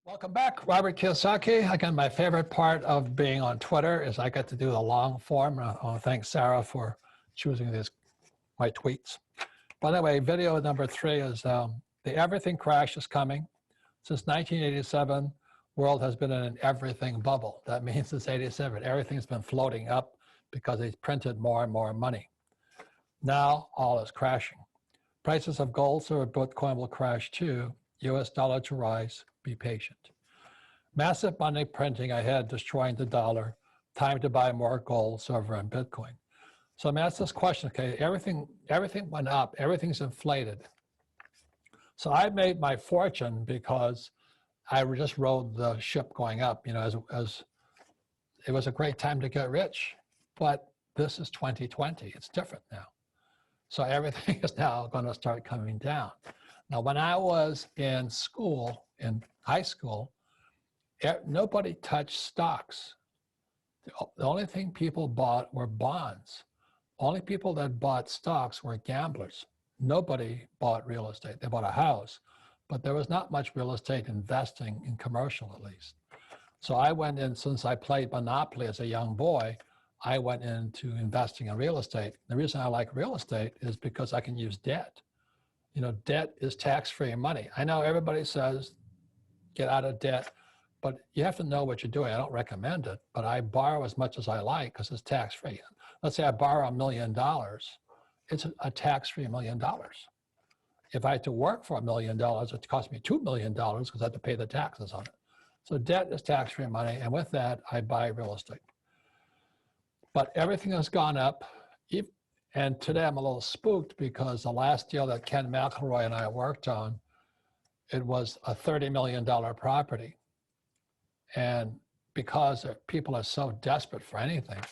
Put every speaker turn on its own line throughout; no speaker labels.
Welcome back, Robert Kiyosaki. Again, my favorite part of being on Twitter is I get to do the long form. I want to thank Sarah for choosing my tweets. By the way, video number 3 is the everything crash is coming. Since 1987, world has been in an everything bubble. That means since 87, everything's been floating up because they printed more and more money. Now all is crashing. Prices of gold, silver, Bitcoin will crash too. US dollar to rise. Be patient. Massive money printing ahead, destroying the dollar. Time to buy more gold, silver, and Bitcoin. So I'm asked this question, okay, everything went up, everything's inflated. So I made my fortune because I just rode the ship going up, as it was a great time to get rich, but this is 2020, it's different now. So everything is now going to start coming down. Now, when I was in school, in high school, nobody touched stocks. The only thing people bought were bonds. Only people that bought stocks were gamblers. Nobody bought real estate. They bought a house, but there was not much real estate investing in commercial, at least. So I went in, since I played Monopoly as a young boy, I went into investing in real estate. The reason I like real estate is because I can use debt. Debt is tax-free money. I know everybody says, get out of debt, but you have to know what you're doing. I don't recommend it, but I borrow as much as I like because it's tax-free. Let's say I borrow $1 million. It's a tax-free $1 million. If I had to work for $1 million, it cost me $2 million because I have to pay the taxes on it. So debt is tax-free money, and with that, I buy real estate. But everything has gone up. And today I'm a little spooked because the last deal that Ken McElroy and I worked on, it was a $30 million property. And because people are so desperate for anything,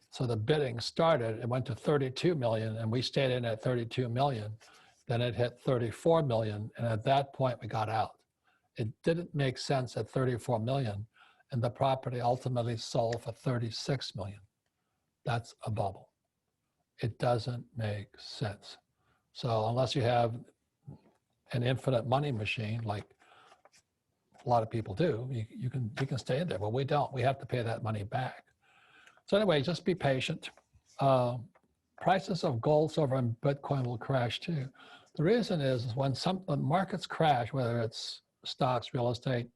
so the bidding started, it went to 32 million and we stayed in at 32 million. Then it hit 34 million. And at that point we got out. It didn't make sense at 34 million. And the property ultimately sold for 36 million. That's a bubble. It doesn't make sense. So unless you have an infinite money machine, like a lot of people do, you can stay in there, but we don't. We have to pay that money back. So anyway, just be patient. Prices of gold, silver, and Bitcoin will crash too. The reason is when the markets crash, whether it's stocks, real estate,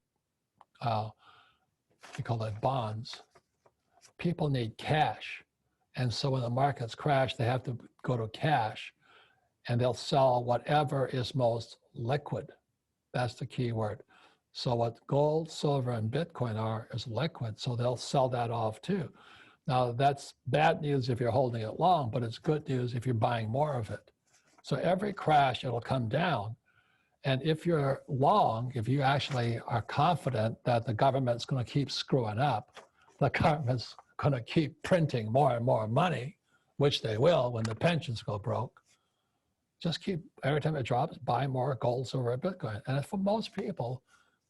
we call that bonds, people need cash. And so when the markets crash, they have to go to cash and they'll sell whatever is most liquid. That's the key word. So what gold, silver, and Bitcoin are is liquid. So they'll sell that off too. Now that's bad news if you're holding it long, but it's good news if you're buying more of it. So every crash, it'll come down. And if you're long, if you actually are confident that the government's going to keep screwing up, the government's going to keep printing more and more money, which they will when the pensions go broke. Just keep, every time it drops, buy more gold, silver, and Bitcoin. And for most people,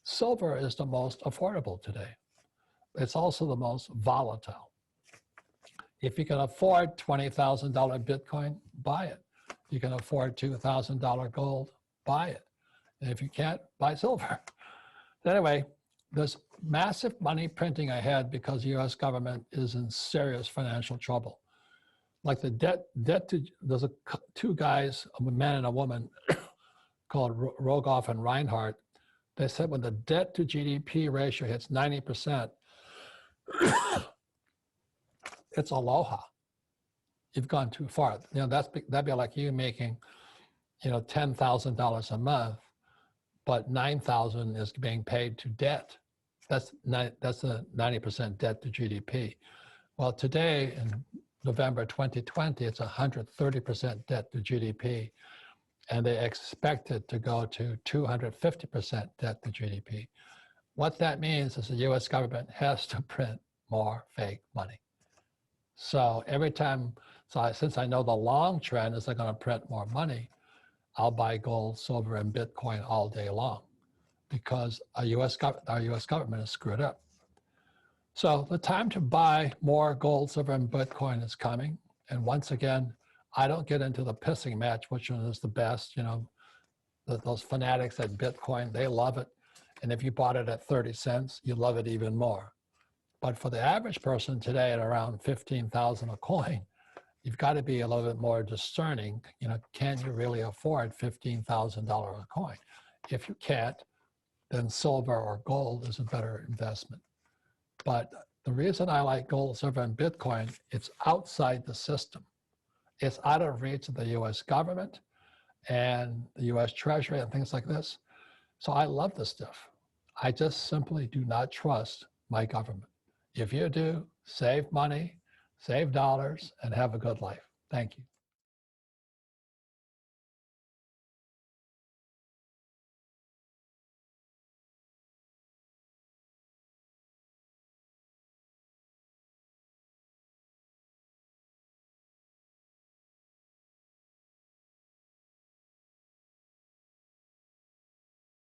silver is the most affordable today. It's also the most volatile. If you can afford $20,000 Bitcoin, buy it. You can afford $2,000 gold, buy it. And if you can't, buy silver. Anyway, there's massive money printing ahead because the US government is in serious financial trouble. Like the debt to, there's two guys, a man and a woman called Rogoff and Reinhardt. They said when the debt to GDP ratio hits 90%, it's aloha. You've gone too far. That'd be like you making, $10,000 a month, but $9,000 is being paid to debt. That's a 90% debt to GDP. Well, today in November 2020, it's 130% debt to GDP, and they expect it to go to 250% debt to GDP. What that means is the US government has to print more fake money. So every time, since I know the long trend is they're going to print more money, I'll buy gold, silver, and Bitcoin all day long because our US government is screwed up. So the time to buy more gold, silver, and Bitcoin is coming. And once again, I don't get into the pissing match, which one is the best. Those fanatics at Bitcoin, they love it. And if you bought it at 30 cents, you love it even more. But for the average person today at around 15,000 a coin, you've got to be a little bit more discerning. Can you really afford $15,000 a coin? If you can't, then silver or gold is a better investment. But the reason I like gold, silver, and Bitcoin, it's outside the system. It's out of reach of the US government and the US Treasury and things like this. So I love this stuff. I just simply do not trust my government. If you do, save money, save dollars, and have a good life. Thank you.